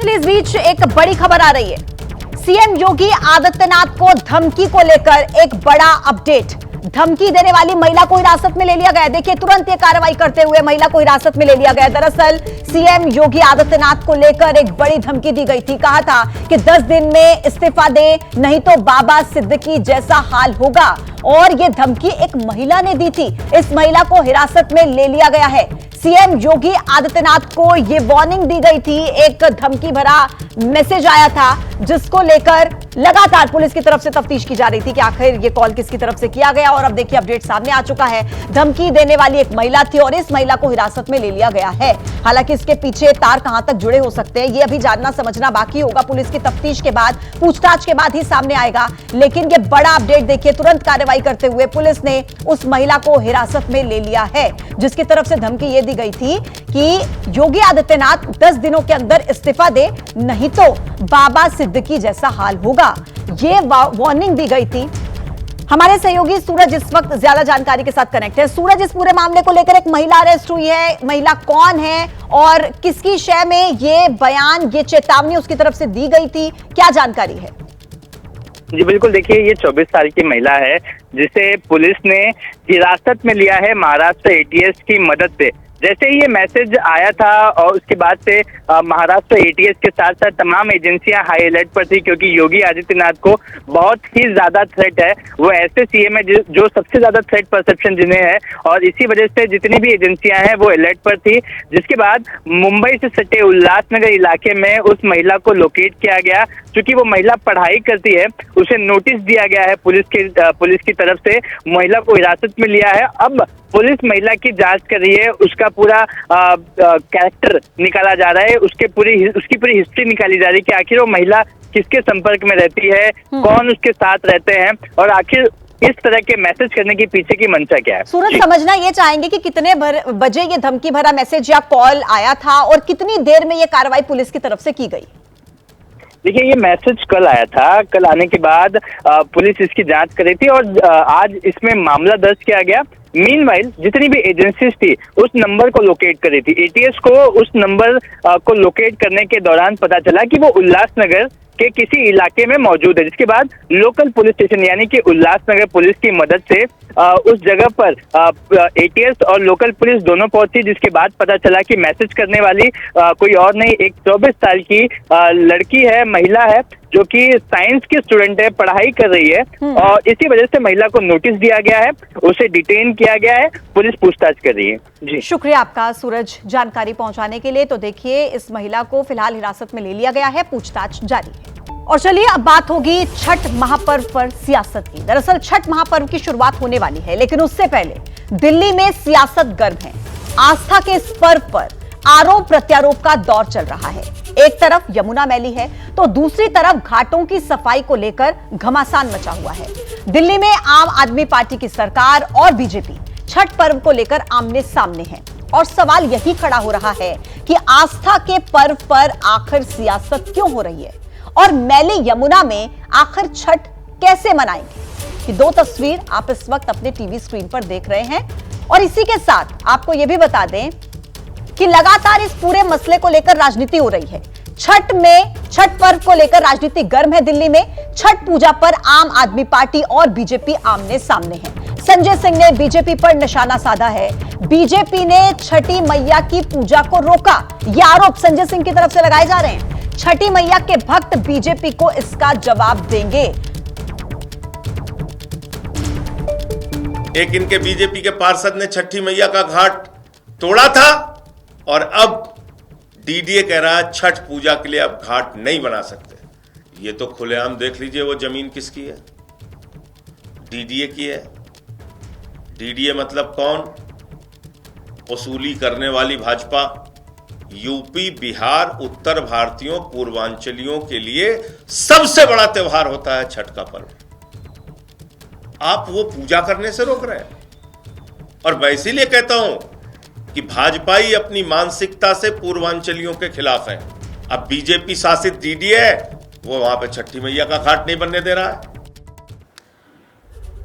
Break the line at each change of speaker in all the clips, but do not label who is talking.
चलिए इस बीच एक बड़ी खबर आ रही है। सीएम योगी आदित्यनाथ को धमकी को लेकर एक बड़ा अपडेट। धमकी देने वाली महिला को हिरासत में ले लिया गया। देखिए तुरंत ये कार्रवाई करते हुए महिला को हिरासत में ले लिया गया। दरअसल सीएम योगी आदित्यनाथ को लेकर एक बड़ी धमकी दी गई थी। कहा था कि 10 दिन में इस्तीफा दे, नहीं तो बाबा सिद्दीकी जैसा हाल होगा। और ये धमकी एक महिला ने दी थी। इस महिला को हिरासत में ले लिया गया है। सीएम योगी आदित्यनाथ को यह वार्निंग दी गई थी। एक धमकी भरा मैसेज आया था जिसको लेकर लगातार पुलिस की तरफ से तफ्तीश की जा रही थी कि आखिर ये कॉल किसकी तरफ से किया गया। और अब देखिए अपडेट सामने आ चुका है। धमकी देने वाली एक महिला थी और इस महिला को हिरासत में ले लिया गया है। हालांकि इसके पीछे तार कहां तक जुड़े हो सकते हैं ये अभी जानना समझना बाकी होगा। पुलिस की तफ्तीश के बाद, पूछताछ के बाद ही सामने आएगा। लेकिन ये बड़ा अपडेट देखिए, तुरंत कार्रवाई करते हुए पुलिस ने उस महिला को हिरासत में ले लिया है जिसकी तरफ से धमकी ये दी गई थी कि योगी आदित्यनाथ 10 दिनों के अंदर इस्तीफा दे, नहीं तो बाबा सिद्दीकी जैसा हाल होगा। ये वार्निंग दी गई थी। हमारे सहयोगी सूरज इस वक्त ज्यादा जानकारी के साथ कनेक्ट है। सूरज, इस पूरे मामले को लेकर एक महिला अरेस्ट हुई है। महिला कौन है और किसकी शय में ये बयान, ये चेतावनी उसकी तरफ से दी गई थी, क्या जानकारी है?
जी बिल्कुल, देखिए ये 24 साल की महिला है जिसे पुलिस ने हिरासत में लिया है महाराष्ट्र एटीएस की मदद से। जैसे ही ये मैसेज आया था और उसके बाद से महाराष्ट्र एटीएस के साथ साथ तमाम एजेंसियां हाई अलर्ट पर थी, क्योंकि योगी आदित्यनाथ को बहुत ही ज्यादा थ्रेट है। वो ऐसे सीएम है जो सबसे ज्यादा थ्रेट परसेप्शन जिन्हें है, और इसी वजह से जितनी भी एजेंसियां हैं वो अलर्ट पर थी। जिसके बाद मुंबई से सटे उल्लासनगर इलाके में उस महिला को लोकेट किया गया। क्योंकि वो महिला पढ़ाई करती है, उसे नोटिस दिया गया है पुलिस की तरफ से। महिला को हिरासत में लिया है। अब पुलिस महिला की जांच कर रही है, उसका पूरा कैरेक्टर निकाला जा रहा है, उसकी पूरी हिस्ट्री निकाली जा रही है कि आखिर वो महिला किसके संपर्क में रहती है, कौन उसके साथ रहते हैं, और आखिर इस तरह के मैसेज करने के पीछे की मंशा क्या है।
सूरज, समझना ये चाहेंगे कि कितने बजे ये धमकी भरा मैसेज या कॉल आया था और कितनी देर में ये कार्रवाई पुलिस की तरफ से की गई?
देखिए ये मैसेज कल आया था। कल आने के बाद पुलिस इसकी जांच कर रही थी और आज इसमें मामला दर्ज किया गया। मीनवाइल जितनी भी एजेंसीज थी उस नंबर को लोकेट कर रही थी। एटीएस को उस नंबर को लोकेट करने के दौरान पता चला कि वो उल्लासनगर के किसी इलाके में मौजूद है। जिसके बाद लोकल पुलिस स्टेशन यानी कि उल्लासनगर पुलिस की मदद से उस जगह पर एटीएस और लोकल पुलिस दोनों पहुंची। जिसके बाद पता चला कि मैसेज करने वाली कोई और नहीं, एक 24 साल की लड़की है, महिला है, जो कि साइंस की स्टूडेंट है, पढ़ाई कर रही है। और इसी वजह से महिला को नोटिस दिया गया है, उसे डिटेन किया गया है, पुलिस पूछताछ कर रही है। जी
शुक्रिया आपका सूरज जानकारी पहुंचाने के लिए। तो देखिए इस महिला को फिलहाल हिरासत में ले लिया गया है, पूछताछ जारी है। और चलिए अब बात होगी छठ महापर्व पर सियासत की। दरअसल छठ महापर्व की शुरुआत होने वाली है, लेकिन उससे पहले दिल्ली में सियासत गर्म है। आस्था के इस पर्व पर आरोप प्रत्यारोप का दौर चल रहा है। एक तरफ यमुना मैली है तो दूसरी तरफ घाटों की सफाई को लेकर घमासान मचा हुआ है। दिल्ली में आम आदमी पार्टी की सरकार और बीजेपी छठ पर्व को लेकर आमने सामने है। और सवाल यही खड़ा हो रहा है कि आस्था के पर्व पर आखिर सियासत क्यों हो रही है और मैली यमुना में आखिर छठ कैसे मनाएंगे। ये दो तस्वीर आप इस वक्त अपने टीवी स्क्रीन पर देख रहे हैं। और इसी के साथ आपको यह भी बता दें कि लगातार इस पूरे मसले को लेकर राजनीति हो रही है। छठ पर्व को लेकर राजनीति गर्म है दिल्ली में। छठ पूजा पर आम आदमी पार्टी और बीजेपी आमने सामने है। संजय सिंह ने बीजेपी पर निशाना साधा है। बीजेपी ने छठी मैया की पूजा को रोका, ये आरोप संजय सिंह की तरफ से लगाए जा रहे हैं। छठी मैया के भक्त बीजेपी को इसका जवाब देंगे।
एक इनके बीजेपी के पार्षद ने छठी मैया का घाट तोड़ा था और अब डीडीए कह रहा है छठ पूजा के लिए अब घाट नहीं बना सकते। ये तो खुलेआम देख लीजिए वो जमीन किसकी है, डीडीए की है। डीडीए मतलब कौन? वसूली करने वाली भाजपा। यूपी, बिहार, उत्तर भारतीयों, पूर्वांचलियों के लिए सबसे बड़ा त्योहार होता है छठ का पर्व। आप वो पूजा करने से रोक रहे हैं। और मैं इसीलिए कहता हूं कि भाजपा ही अपनी मानसिकता से पूर्वांचलियों के खिलाफ है। अब बीजेपी शासित डीडीए है, वो वहां पे छठी मैया का घाट नहीं बनने दे रहा है।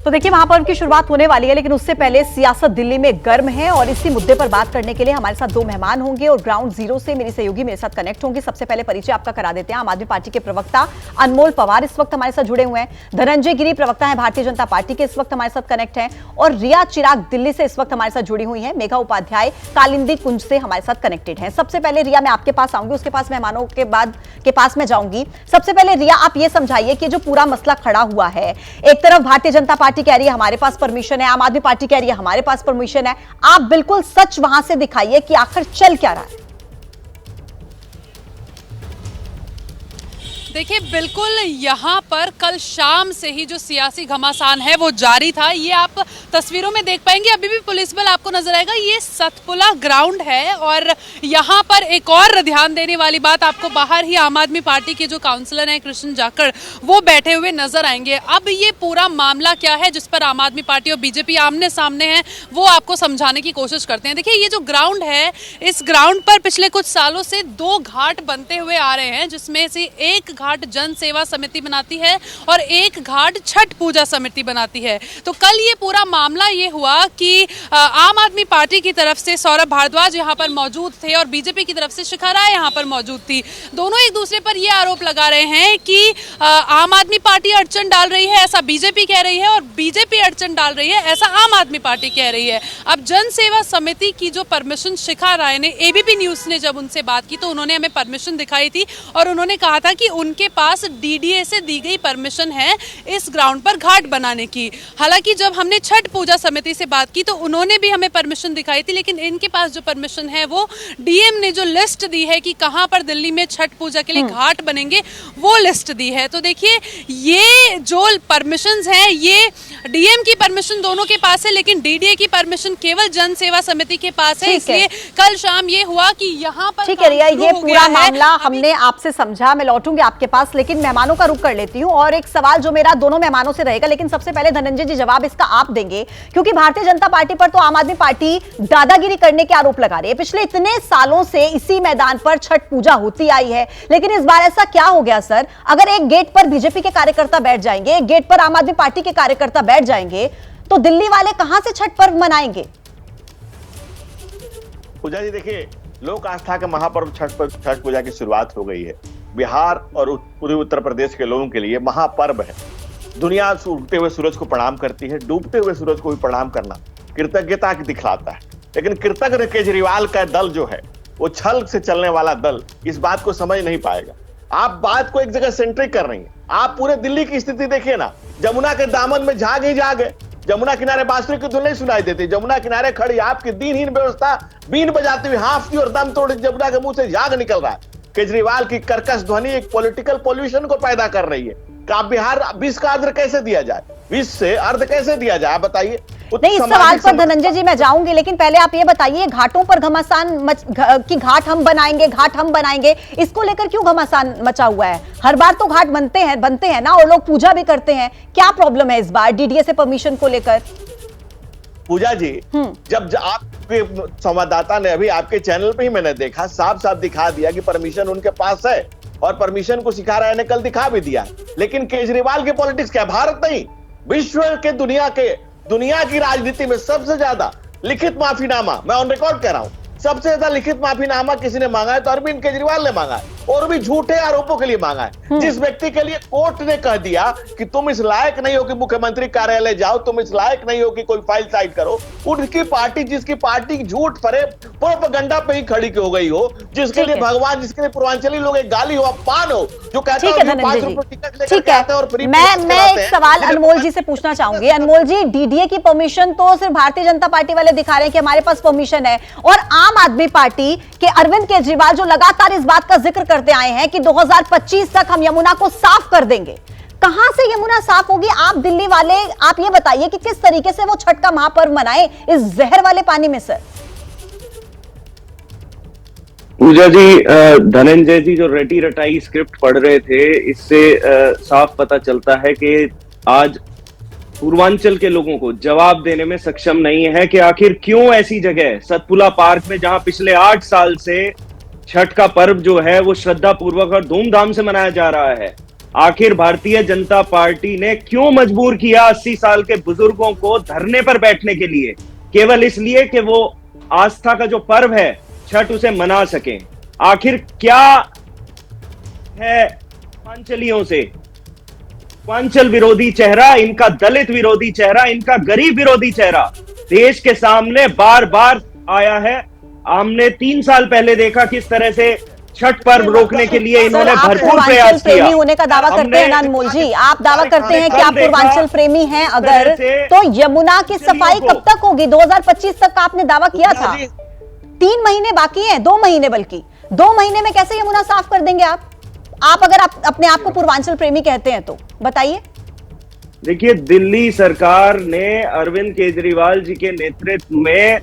तो देखिए महापर्व की शुरुआत होने वाली है, लेकिन उससे पहले सियासत दिल्ली में गर्म है और इसी मुद्दे पर बात करने के लिए हमारे साथ दो मेहमान होंगे और ग्राउंड जीरो से मेरी सहयोगी मेरे साथ कनेक्ट होंगी। सबसे पहले परिचय आपका करा देते हैं। आम आदमी पार्टी के प्रवक्ता अनमोल पवार इस वक्त हमारे साथ जुड़े हुए हैं। धनंजय गिरी प्रवक्ता है भारतीय जनता पार्टी के, इस वक्त हमारे साथ कनेक्ट हैं। और रिया चिराग दिल्ली से इस वक्त हमारे साथ जुड़ी हुई है। मेघा उपाध्याय कालिंदी कुंज से हमारे साथ कनेक्टेड है। सबसे पहले रिया मैं आपके पास आऊंगी, उसके पास मेहमानों के पास मैं जाऊंगी। सबसे पहले रिया आप ये समझाइए कि जो पूरा मसला खड़ा हुआ है, एक तरफ भारतीय जनता पार्टी कह रही है हमारे पास परमिशन है, आम आदमी पार्टी कह रही है हमारे पास परमिशन है, आप बिल्कुल सच वहां से दिखाइए कि आखिर चल क्या रहा है।
देखिए बिल्कुल यहाँ पर कल शाम से ही जो सियासी घमासान है वो जारी था। ये आप तस्वीरों में देख पाएंगे, अभी भी पुलिस बल आपको नजर आएगा। ये सतपुला ग्राउंड है और यहाँ पर एक और ध्यान देने वाली बात, आपको बाहर ही आम आदमी पार्टी के जो काउंसलर हैं कृष्ण जाखड़, वो बैठे हुए नजर आएंगे। अब ये पूरा मामला क्या है जिस पर आम आदमी पार्टी और बीजेपी आमने सामने हैं, वो आपको समझाने की कोशिश करते हैं। देखिए ये जो ग्राउंड है, इस ग्राउंड पर पिछले कुछ सालों से 2 घाट बनते हुए आ रहे हैं, जिसमें से एक घाट जन सेवा समिति बनाती है और एक घाट छठ पूजा समिति बनाती है। तो कल ये पूरा मामला ये हुआ कि आम आदमी पार्टी की तरफ से सौरभ भारद्वाज यहाँ पर मौजूद थे और बीजेपी की तरफ से शिखा राय यहाँ पर मौजूद थी। दोनों एक दूसरे पर ये आरोप लगा रहे हैं कि आम आदमी पार्टी अड़चन डाल रही है, ऐसा बीजेपी कह रही है, और बीजेपी अड़चन डाल रही है, ऐसा आम आदमी पार्टी कह रही है। अब जन सेवा समिति की जो परमिशन शिखा राय ने, एबीपी न्यूज ने जब उनसे बात की तो उन्होंने हमें परमिशन दिखाई थी और उन्होंने कहा था कि उनके पास डीडीए से दी गई परमिशन है इस ग्राउंड पर घाट बनाने की। हालांकि जब हमने छठ पूजा समिति से बात की तो उन्होंने भी हमें परमिशन दिखाई थी, लेकिन इनके पास जो परमिशन है वो डीएम ने जो लिस्ट दी है कि कहां पर दिल्ली में छठ पूजा के लिए घाट बनेंगे, वो लिस्ट दी है। तो देखिए ये जो परमिशंस हैं, ये डीएम की परमिशन दोनों के पास है, लेकिन डीडीए की परमिशन केवल जन सेवा समिति के पास है। इसलिए कल शाम ये हुआ कि यहाँ पर
ठीक है रिया, ये पूरा मामला हमने आपसे समझा। मैं लौटूंगी आपके पास, लेकिन मेहमानों का रुख कर लेती हूं और एक सवाल जो मेरा दोनों मेहमानों से रहेगा, लेकिन सबसे पहले धनंजय जी जवाब इसका आप देंगे, क्योंकि भारतीय जनता पार्टी पर तो आम आदमी पार्टी दादागिरी करने के आरोप लगा रही है। पिछले इतने सालों से इसी मैदान पर छठ पूजा होती आई है, लेकिन इस बार ऐसा क्या हो गया सर? अगर एक गेट पर बीजेपी के कार्यकर्ता बैठ जाएंगे, एक गेट पर आम आदमी पार्टी के कार्यकर्ता बैठ जाएंगे, तो दिल्ली वाले कहां से छठ पर्व मनाएंगे?
पूजा जी देखिए, लोक आस्था के महापर्व छठ पूजा की शुरुआत हो गई है। बिहार और पूर्वी उत्तर प्रदेश के लोगों के लिए महापर्व है। दुनिया उगते हुए सूरज को प्रणाम करती है, डूबते हुए सूरज को भी प्रणाम करना कृतज्ञता दिखलाता है। लेकिन कृतज्ञ केजरीवाल का दल जो है, वो छल से चलने वाला दल इस बात को समझ नहीं पाएगा। आप बात को एक जगह सेंट्रिक कर रही हैं। आप पूरे दिल्ली की स्थिति देखिए ना, जमुना के दामन में झाग ही झाग है। जमुना किनारे बांसुरी की धुन नहीं सुनाई देती, जमुना किनारे खड़ी आपकी दीनहीन व्यवस्था बीन बजाती हुई हाफती और दम तोड़ जमुना के मुंह से झाग निकल रहा है। केजरीवाल की कर्कश ध्वनि एक पॉलिटिकल पॉल्यूशन को पैदा कर रही है। आप बिहार विष का अर्ध कैसे दिया जाए, विष से अर्ध कैसे दिया जाए, आप बताइए।
नहीं, इस सवाल पर धनंजय जी मैं जाऊंगी, लेकिन पहले आप ये बताइए, घाटों पर घमासान की घाट हम बनाएंगे, इसको लेकर क्यों घमासान मचा हुआ है? हर बार तो घाट बनते हैं ना, और लोग पूजा भी करते हैं। क्या प्रॉब्लम है इस बार डीडीए से परमिशन को लेकर?
पूजा जी, जब आपके संवाददाता ने अभी आपके चैनल पे ही मैंने देखा, साफ साफ दिखा दिया कि परमिशन उनके पास है और परमिशन को शिखा राय ने कल दिखा भी दिया। लेकिन केजरीवाल की पॉलिटिक्स क्या, भारत नहीं विश्व के दुनिया की राजनीति में सबसे ज्यादा लिखित माफीनामा, मैं ऑन रिकॉर्ड कह रहा हूं, सबसे ज्यादा लिखित माफीनामा किसी ने मांगा है तो अरविंद केजरीवाल ने मांगा है, और भी झूठे आरोपों के लिए मांगा है। जिस व्यक्ति के लिए कोर्ट ने कह दिया कि तुम इस लायक नहीं हो कि मुख्यमंत्री कार्यालय जाओ, तुम इस लायक नहीं हो कि कोई फाइल साइड करो, उनकी पार्टी, जिसकी पार्टी झूठ फरे प्रोपेगेंडा पे ही खड़ी हो गई हो, जिसके लिए भगवान, जिसके लिए पूर्वांचली लोग एक गाली हो, अपमान हो, जो कहता है 5 रुपए टिकट लेकर आते हैं और फ्री।
मैं एक सवाल अनमोल जी से पूछना चाहूंगी। अनमोल जी, डीडीए की परमिशन तो सिर्फ भारतीय जनता पार्टी वाले दिखा रहे हैं कि हमारे पास परमिशन है, और आम आदमी पार्टी के अरविंद केजरीवाल जो लगातार इस बात का जिक्र करते आए हैं कि 2025 तक हम यमुना को साफ कर देंगे। कहां से यमुना साफ होगी? आप दिल्ली वाले, आप ये बताइए कि किस तरीके से वो छठ का महापर्व मनाए इस जहर वाले पानी में सर?
पूजा जी, धनंजय जी जो रटी रटाई स्क्रिप्ट पढ़ रहे थे, इससे साफ पता चलता है कि आज पूर्वांचल के लोगों को जवाब देने में सक्षम नहीं है कि आखिर क्यों ऐसी जगह सतपुला पार्क में, जहां पिछले 8 साल से छठ का पर्व जो है वो श्रद्धा पूर्वक और धूमधाम से मनाया जा रहा है, आखिर भारतीय जनता पार्टी ने क्यों मजबूर किया 80 साल के बुजुर्गों को धरने पर बैठने के लिए? केवल इसलिए कि वो आस्था का जो पर्व है छठ उसे मना सकें। आखिर क्या है पूर्वांचलियों से? पूर्वांचल विरोधी चेहरा, इनका दलित विरोधी चेहरा, इनका गरीब विरोधी चेहरा देश के सामने बार बार आया है। हमने 3 साल पहले देखा किस तरह से छठ पर्व रोकने के लिए इन्होंने भरपूर प्रयास किया।
प्रेमी होने का दावा करते हैं ना अनमोल जी, आप दावा करते हैं कि आप पूर्वांचल प्रेमी हैं अगर, तो यमुना की सफाई कब तक होगी? 2025 तक का आपने दावा किया था। 3 महीने बाकी हैं, 2 महीने, बल्कि 2 महीने में कैसे यमुना साफ कर देंगे आप अगर आप अपने आप को पूर्वांचल प्रेमी कहते हैं तो बताइए।
देखिए, दिल्ली सरकार ने अरविंद केजरीवाल जी के नेतृत्व में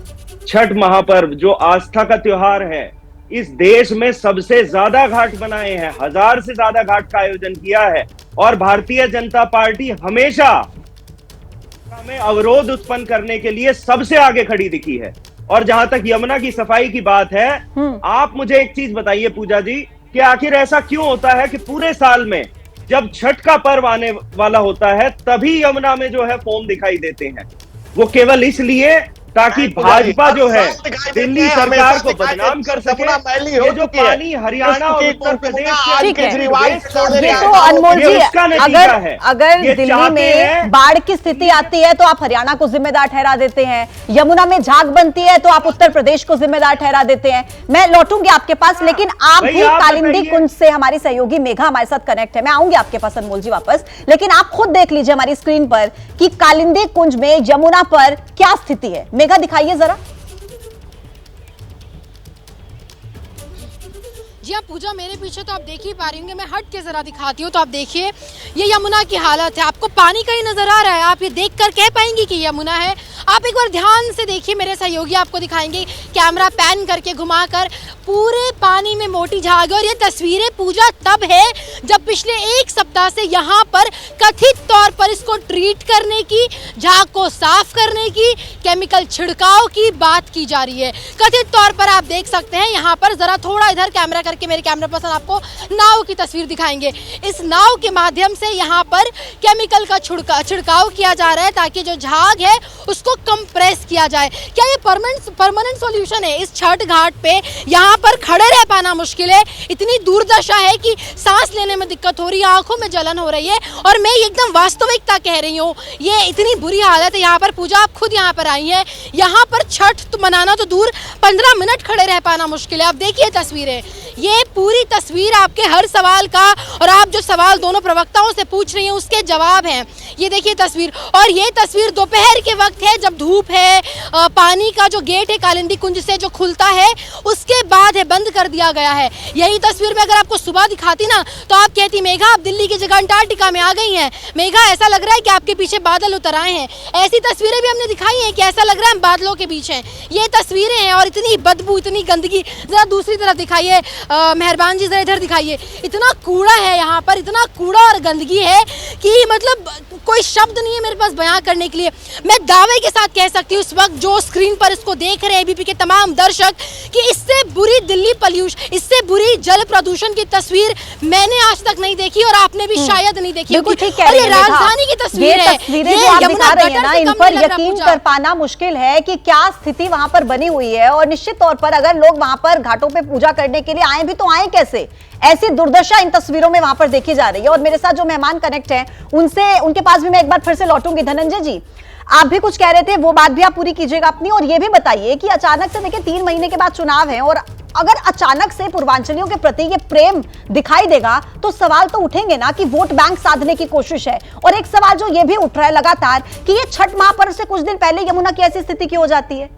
छठ महापर्व जो आस्था का त्योहार है, इस देश में सबसे ज्यादा घाट बनाए हैं, 1000 से ज्यादा घाट का आयोजन किया है। और भारतीय जनता पार्टी हमेशा में अवरोध उत्पन्न करने के लिए सबसे आगे खड़ी दिखी है। और जहां तक यमुना की सफाई की बात है, आप मुझे एक चीज बताइए पूजा जी, कि आखिर ऐसा क्यों होता है कि पूरे साल में जब छठ का पर्व आने वाला होता है तभी यमुना में जो है फोम दिखाई देते हैं? वो केवल इसलिए ताकि भाजपा जो है दिल्ली सरकार को बदनाम कर सके। ये जो पानी हरियाणा और उत्तर प्रदेश से केजरीवाल
ये तो अनमोल जी, अगर दिल्ली में बाढ़ की स्थिति आती है तो आप हरियाणा को जिम्मेदार ठहरा देते हैं, यमुना में झाग बनती है तो आप उत्तर प्रदेश को जिम्मेदार ठहरा देते हैं। मैं लौटूंगी आपके पास, लेकिन आप भी कालिंदी कुंज से हमारी सहयोगी मेघा हमारे साथ कनेक्ट है, मैं आऊंगी आपके पास अनमोल जी वापस, लेकिन आप खुद देख लीजिए हमारी स्क्रीन पर कि कालिंदी कुंज में यमुना पर क्या स्थिति है। मेघा दिखाइए जरा।
जी हाँ पूजा, मेरे पीछे तो आप देख ही पा रही होंगे, मैं हट के जरा दिखाती हूँ तो आप देखिए ये यमुना की हालत है। आपको पानी का ही नजर आ रहा है, आप ये देखकर कह पाएंगे कि यमुना है? आप एक बार ध्यान से देखिए, मेरे सहयोगी आपको दिखाएंगे कैमरा पैन करके घुमाकर, पूरे पानी में मोटी झाग। और ये तस्वीरें पूजा तब है जब पिछले 1 सप्ताह से यहाँ पर कथित तौर पर इसको ट्रीट करने की, झाग को साफ करने की, केमिकल छिड़काव की बात की जा रही है। कथित तौर पर आप देख सकते हैं यहाँ पर, जरा थोड़ा इधर कैमरा करके मेरे कैमरा पर्सन आपको नाव की तस्वीर दिखाएंगे। इस नाव के माध्यम से यहाँ पर केमिकल का छिड़काव किया जा रहा है ताकि जो झाग है उसको कंप्रेस किया जाए। क्या ये परमानेंट सॉल्यूशन है? इस छठ घाट पे यहाँ पर खड़े रह पाना मुश्किल है, इतनी दुर्दशा है कि सांस लेने में दिक्कत हो रही है, आंखों में जलन हो रही है। और मैं एकदम वास्तविकता कह रही हूँ, ये इतनी बुरी हालत है यहाँ पर। पूजा, आप खुद यहाँ पर आई हैं, यहाँ पर छठ तो मनाना तो दूर, 15 मिनट खड़े रह पाना मुश्किल है। आप देखिए तस्वीरें, ये पूरी तस्वीर आपके हर सवाल का, और आप जो सवाल दोनों प्रवक्ताओं से पूछ रही हैं उसके जवाब हैं। ये देखिए तस्वीर, और ये तस्वीर दोपहर के वक्त है जब धूप है, पानी का जो गेट है कालिंदी कुंज से जो खुलता है उसके बाद है, बंद कर दिया गया है। यही तस्वीर में अगर आपको सुबह दिखाती ना तो आप कहती मेघा आप दिल्ली की जगह अंटार्कटिका में आ गई हैं, मेघा ऐसा लग रहा है कि आपके पीछे बादल उतर आए हैं। ऐसी तस्वीरें भी हमने दिखाई हैं कि ऐसा लग रहा है हम बादलों के बीच हैं। ये तस्वीरें हैं, और इतनी बदबू, इतनी गंदगी। जरा दूसरी तरफ दिखाइए मेहरबान जी, जरा इधर दिखाइए, इतना कूड़ा है यहाँ पर, इतना कूड़ा और गंदगी है कि मतलब कोई शब्द नहीं है मेरे पास बयां करने के लिए। मैं दावे के साथ कह सकती हूँ इस वक्त जो स्क्रीन पर इसको देख रहे हैं एबीपी के तमाम दर्शक, कि इससे बुरी दिल्ली पोल्यूशन, इससे बुरी जल प्रदूषण की तस्वीर मैंने आज तक नहीं देखी और आपने भी शायद नहीं देखी।
बिल्कुल ठीक कह रही हैं,
राजधानी की तस्वीर है,
तस्वीरें जो आप दिखा रही हैं ना, इन पर यकीन कर पाना मुश्किल है कि क्या स्थिति वहां पर बनी हुई है। और निश्चित तौर पर अगर लोग वहां पर घाटों पे पूजा करने के लिए आए भी तो आए कैसे? ऐसी दुर्दशा इन तस्वीरों में वहां पर देखी जा रही है। और मेरे साथ जो मेहमान कनेक्ट हैं उनके पास भी मैं एक बार फिर से लौटूंगी। धनंजय जी, आप भी कुछ कह रहे थे, वो बात भी आप पूरी कीजिएगा अपनी। और ये भी बताइए कि अचानक से देखिए 3 महीने के बाद चुनाव है, और अगर अचानक से पूर्वांचलियों के प्रति ये प्रेम दिखाई देगा तो सवाल तो उठेंगे ना कि वोट बैंक साधने की कोशिश है। और एक सवाल जो ये भी उठ रहा है लगातार कि ये छठ महापर्व से कुछ दिन पहले यमुना की ऐसी स्थिति क्यों हो जाती है?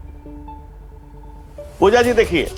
पूजा जी देखिए,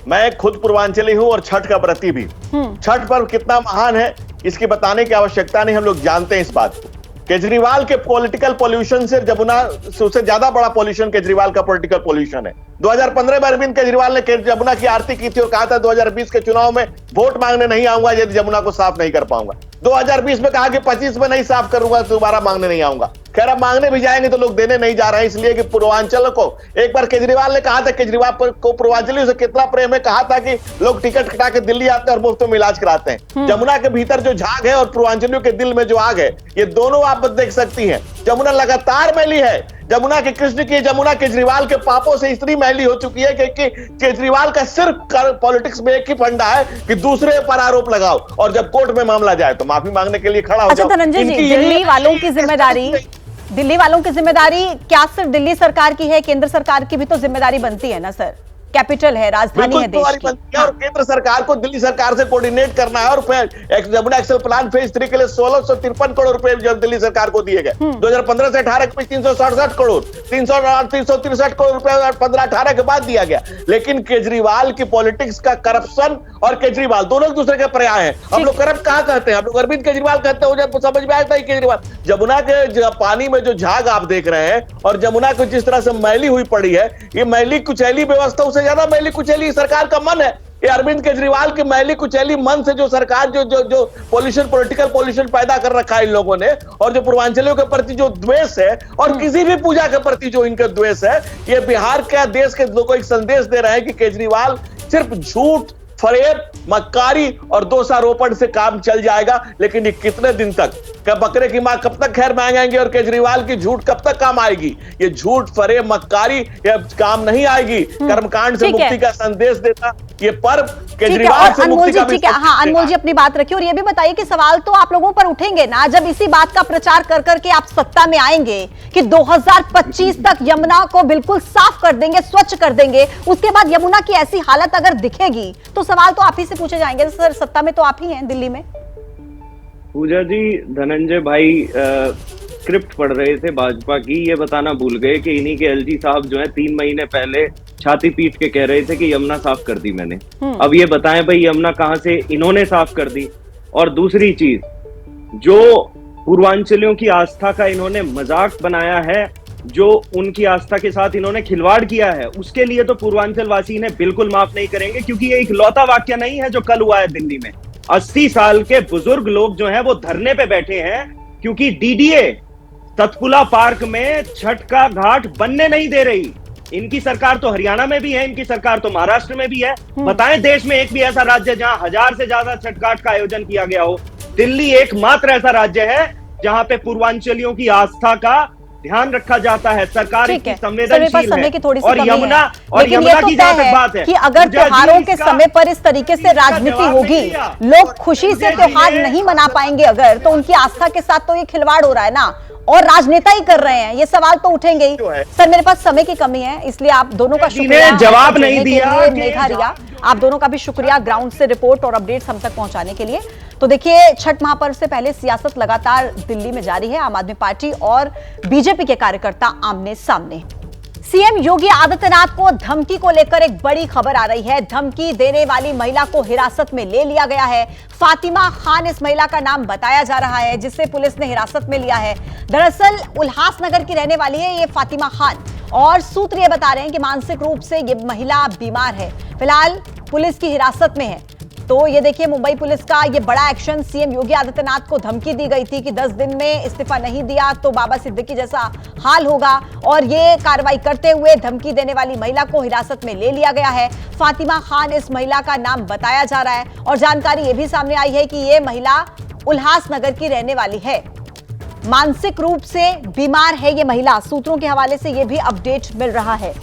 मैं खुद पूर्वांचली हूं और छठ का व्रती भी। छठ पर्व कितना महान है इसकी बताने की आवश्यकता नहीं, हम लोग जानते हैं इस बात को। केजरीवाल के पॉलिटिकल पॉल्यूशन से जमुना उससे ज्यादा बड़ा पॉल्यूशन केजरीवाल का पॉलिटिकल पॉल्यूशन है। 2015 में अरविंद केजरीवाल ने जमुना की आरती की थी और कहा था 2020 के चुनाव में वोट मांगने नहीं आऊंगा यदि जमुना को साफ नहीं कर पाऊंगा। 2020 में कहा कि 25 में नहीं साफ करूंगा, दोबारा मांगने नहीं आऊंगा। खैर अब मांगने भी जाएंगे तो लोग देने नहीं जा रहे हैं, इसलिए कि पूर्वांचल को एक बार केजरीवाल ने कहा था, केजरीवाल को पूर्वांचलियों से कितना प्रेम है, कहा था कि लोग टिकट कटा के दिल्ली आते हैं और मुफ्त में इलाज कराते हैं। जमुना के भीतर जो झाग है और पूर्वांचलियों के दिल में जो आग है, ये दोनों आप देख सकती हैं। जमुना लगातार मैली है, जमुना के कृष्ण की जमुना केजरीवाल के पापों से इतनी मैली हो चुकी है कि केजरीवाल का सिर्फ पॉलिटिक्स में एक ही फंडा है कि दूसरे पर आरोप लगाओ, और जब कोर्ट में मामला जाए तो माफी मांगने के लिए खड़ा हो जाओ।
धनंजय जी, दिल्ली वालों की जिम्मेदारी क्या सिर्फ दिल्ली सरकार की है? केंद्र सरकार की भी तो जिम्मेदारी बनती है ना सर, कैपिटल है, राजधानी है देश की।
और केंद्र सरकार को दिल्ली सरकार से कोऑर्डिनेट करना है, और जमुना एक्शन प्लान फेज 3 के लिए 1653 करोड़ रुपए दिल्ली सरकार को दिए गए। 2015 से 18 के बीच 367 करोड़, 363 करोड़ रुपए 15-18 के बाद दिया गया। लेकिन केजरीवाल की पॉलिटिक्स का करप्शन और केजरीवाल दोनों एक दूसरे के पर्याय हैं। हम लोग करप्ट कहाँ कहते हैं? हम लोग अरविंद केजरीवाल कहते हो, जब समझ में आता है केजरीवाल। जमुना के पानी में जो झाग आप देख रहे हैं और जमुना को जिस तरह से मैली हुई पड़ी है, ये मैली कुचैली व्यवस्था उसे ज्यादा मैली कुचैली सरकार का मन है। ये अरविंद केजरीवाल की मैली कुचैली मन से जो सरकार जो पॉल्यूशन, पॉलिटिकल पॉल्यूशन पैदा कर रखा है इन लोगों ने, और जो पूर्वांचलियों के प्रति जो द्वेष है और किसी भी पूजा के प्रति जो इनका द्वेष है, ये बिहार के देश के लोगों को एक संदेश दे रहे हैं कि केजरीवाल सिर्फ झूठ, फरेब, मक्कारी और दोषारोपण से काम चल जाएगा। लेकिन ये कितने दिन तक? क्या बकरे की मां कब तक खैर मांगेंगे और केजरीवाल की झूठ कब तक काम आएगी? ये झूठ, फरेब, मक्कारी ये काम नहीं आएगी। कर्मकांड से मुक्ति का संदेश देता ये पर्व केजरीवाल से मुक्ति का भी।
हाँ, अनमोल जी अपनी बात रखिए और ये भी बताइए कि सवाल तो आप लोगों पर उठेंगे ना जब इसी बात का प्रचार कर करके आप सत्ता में आएंगे कि 2025 तक यमुना को बिल्कुल साफ कर देंगे, स्वच्छ कर देंगे। उसके बाद यमुना की ऐसी हालत अगर दिखेगी तो सवाल तो आप ही से पूछे जाएंगे। सर, सत्ता में तो आप ही हैं दिल्ली में।
पूजा जी, धनंजय भाई स्क्रिप्ट पढ़ रहे थे भाजपा की, ये बताना भूल गए कि इन्हीं के एलजी साहब जो है 3 महीने पहले छाती पीट के कह रहे थे कि यमुना साफ कर दी मैंने। अब ये बताएं भाई, यमुना कहां से इन्होंने साफ कर दी? और दूसरी चीज, जो पूर्वांचलियों की आस्था का इन्होंने मजाक बनाया है, जो उनकी आस्था के साथ इन्होंने खिलवाड़ किया है, उसके लिए तो पूर्वांचल वासी इन्हें बिल्कुल माफ नहीं करेंगे, क्योंकि ये इकलौता वाक्य नहीं है जो कल हुआ है दिल्ली में। 80 साल के बुजुर्ग लोग जो हैं वो धरने पे बैठे हैं क्योंकि डीडीए सतपुला पार्क में छठ का घाट बनने नहीं दे रही। इनकी सरकार तो हरियाणा में भी है, इनकी सरकार तो महाराष्ट्र में भी है। बताएं देश में एक भी ऐसा राज्य है जहां 1000 से ज्यादा छठ घाट का आयोजन किया गया हो? दिल्ली एकमात्र ऐसा राज्य है जहां पे पूर्वांचलियों की आस्था का ध्यान रखा जाता है। सरकार की संवेदनशील है। और यमुना की जहां तक बात है
कि अगर त्योहारों के समय पर इस तरीके से राजनीति होगी, लोग खुशी से त्योहार नहीं मना पाएंगे अगर, तो उनकी आस्था के साथ तो ये खिलवाड़ हो रहा है ना, और राजनेता ही कर रहे हैं। ये सवाल तो उठेंगे ही। सर, मेरे पास समय की कमी है, इसलिए आप दोनों का शुक्रिया।
जवाब नहीं दिया
मेघा रिया, आप दोनों का भी शुक्रिया ग्राउंड से रिपोर्ट और अपडेट्स हम तक पहुंचाने के लिए। तो देखिए, छठ महापर्व से पहले सियासत लगातार दिल्ली में जारी है। आम आदमी पार्टी और बीजेपी के कार्यकर्ता आमने सामने। सीएम योगी आदित्यनाथ को धमकी को लेकर एक बड़ी खबर आ रही है। धमकी देने वाली महिला को हिरासत में ले लिया गया है। फातिमा खान इस महिला का नाम बताया जा रहा है जिसे पुलिस ने हिरासत में लिया है। दरअसल उल्हासनगर की रहने वाली है ये फातिमा खान, और सूत्र ये बता रहे हैं कि मानसिक रूप से ये महिला बीमार है। फिलहाल पुलिस की हिरासत में है। तो ये देखिए, मुंबई पुलिस का ये बड़ा एक्शन। सीएम योगी आदित्यनाथ को धमकी दी गई थी कि 10 दिन में इस्तीफा नहीं दिया तो बाबा सिद्दीकी जैसा हाल होगा, और ये कार्रवाई करते हुए धमकी देने वाली महिला को हिरासत में ले लिया गया है। फातिमा खान इस महिला का नाम बताया जा रहा है, और जानकारी ये भी सामने आई है कि ये महिला उल्हासनगर की रहने वाली है। मानसिक रूप से बीमार है ये महिला। सूत्रों के हवाले से ये भी अपडेट मिल रहा है।